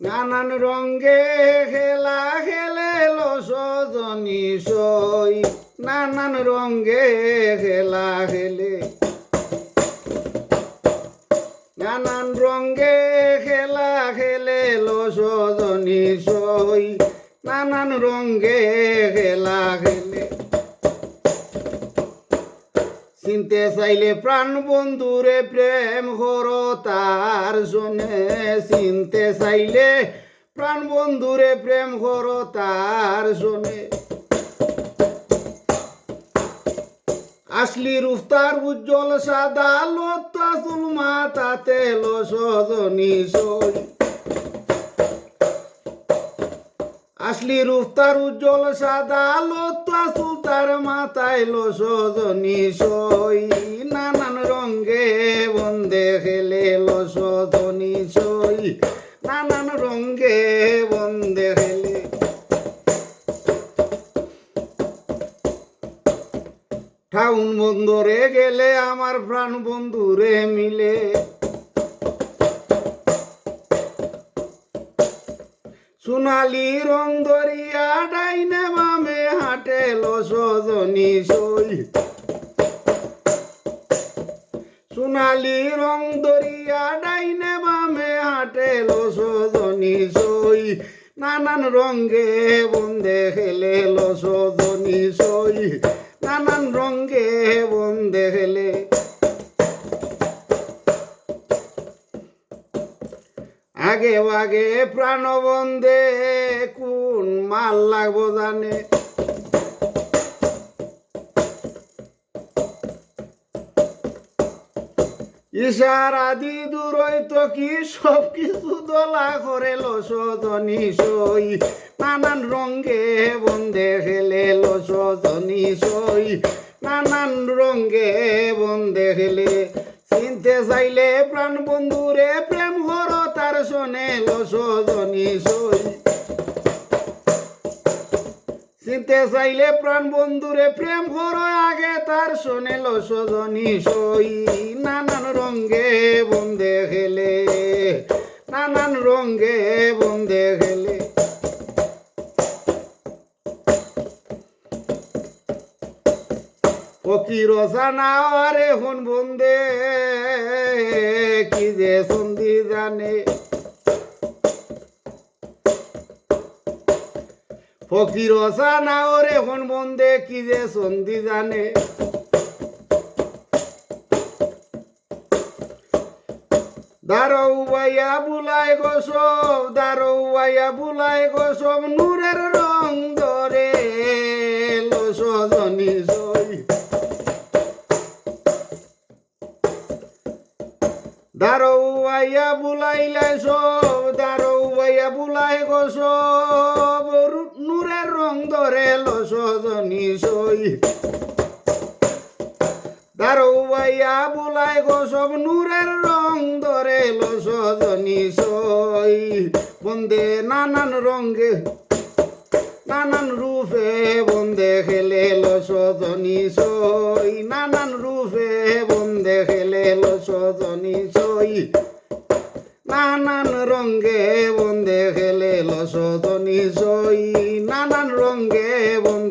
নানান রঙ্গে খেলা খেলে সজনী সই, নানান রঙ্গে খেলা খেলে, নানান রঙ্গে খেলা খেলে সজনী সই, নানান রঙ্গে খেলা খেলে। চিনতে চাইলে প্রাণ বন্ধুরে প্রেম করো তার জনে, চিনতে চাইলে প্রাণ বন্ধুরে প্রেম করো তার জনে। আসলি রূপ তার উজ্জ্বল সাদা লতা চুল মাথাতে সজনী সই, আসলি রূপ তার উজ্জ্বল সাদা লতা চুল তার মাথায় সজনী সই, নানান রঙ্গে বন্দে খেলে সজনী সই, নানান রঙ্গে বন্দে খেলে। টাউন বন্দরে গেলে আমার প্রাণ বন্ধুরে মিলে, সোনালি রং দরিয়া ডাইনে বামে হাঁটে সজনী সই, সোনালি রং দরিয়া ডাইনে বামে হাঁটে সজনী সই, নানান রঙ্গে বন্দে খেলে সজনী সই, নানান রঙ্গে বন্দে খেলে। আগে আগে প্রাণ বন্দে কোন মাল লাগবো জানে, ইশারা দি দূরই তো কি সব কিছু দলা করে সজনী সই, নানান রঙ্গে বন্দে খেলে সজনী সই, নানান রঙ্গে বন্দে খেলে। চিনতে চাইলে প্রাণ বন্ধুরে প্রেম করো তার শোনে সজনী সই, চিনতে চাইলে প্রাণ বন্ধুরে প্রেম করো আগে তার শোনে সজনী সই, নানান রঙ্গে বন্দে খেলে, নানান রঙ্গে বন্দে খেলে। ফকির জানাওয়ারে হন বন্দে কি যে সন্ধি জানে, ফকির জানাওয়ারে হন বন্দে কি যে সন্ধি জানে। দারৌ বাইয়া বুলাই গোসব, দারৌ বাইয়া বুলাই গোসব, নূরের রং ধরে সজনী সই, দারৌ বাইয়া বুলাইলাই সব, দারৌ বাইয়া বুলাই গোসব, নূরের রং ধরে সজনী সই, দারৌ বাইয়া বুলাই গোসব, নূরের রং ধরে সজনী সই, বন্দে নানান রঙ্গে নানান রূপে বন্দে খেলে সজনী সই, নানান রূপে বন্দে খেলে সজনী সই, নানান রঙ্গে বন্দে খেলে সজনী সই, নানান রঙ্গে বন্দে